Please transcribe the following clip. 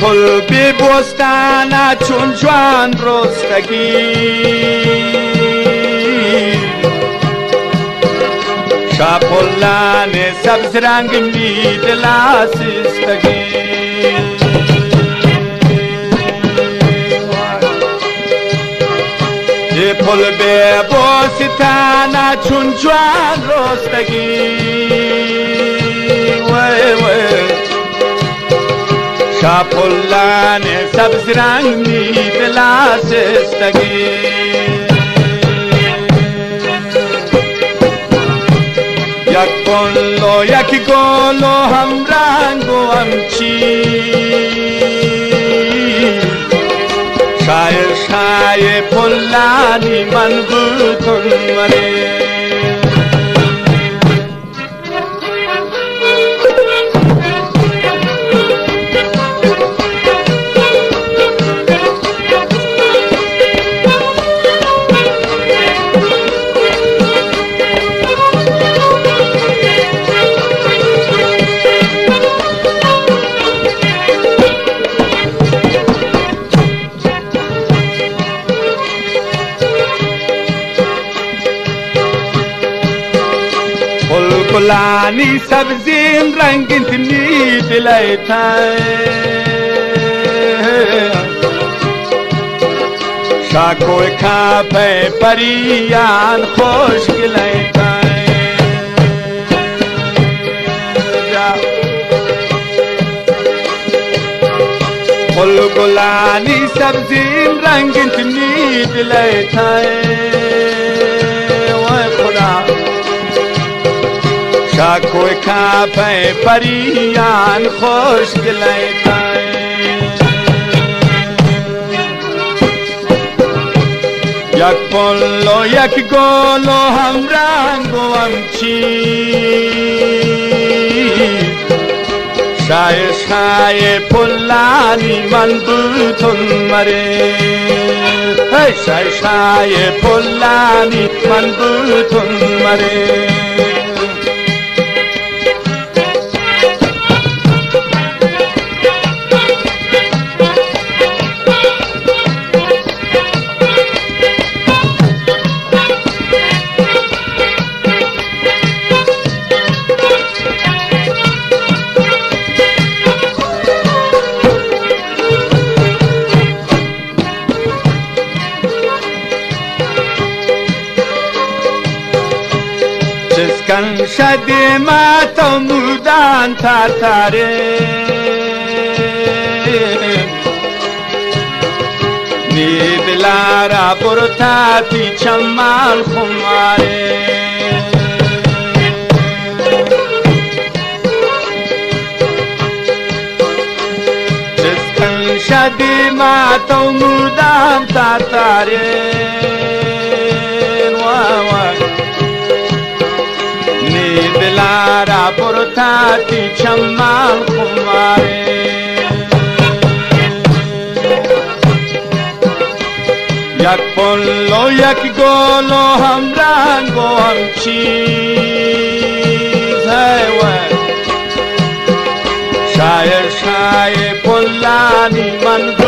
پل بی بستان چون جوان رستگی شاپلان سبز رنگ می دلاسیستگی پل بی بستان چون جوان رستگی شاپلان سبز رنگ می دلاسیستگی یک پلو یک گل و هم رنگ و هم چیز شایر شای پلانی من بودن مره پلانی سبزین رنگین تنی دلیتای شاکوی کافه پریان خوش گلیتای پلانی سبزین رنگین تنی دلیتای وای خدا شاکوی کافه پریان خوش گلیتای یک پلو یک گل و هم رنگ و هم چیز شای شای پلانی من بودن مره شای شای پلانی من بودن مره چسکن شدی ما تو مودان تارتاره نی دلارا برتا تی چمال خماره چسکن شدی ما تو مودان تارتاره دلارا برتا تی چمال خماره یک پلو یک گل و هم رنگ و هم چیز شایر شای پلانی من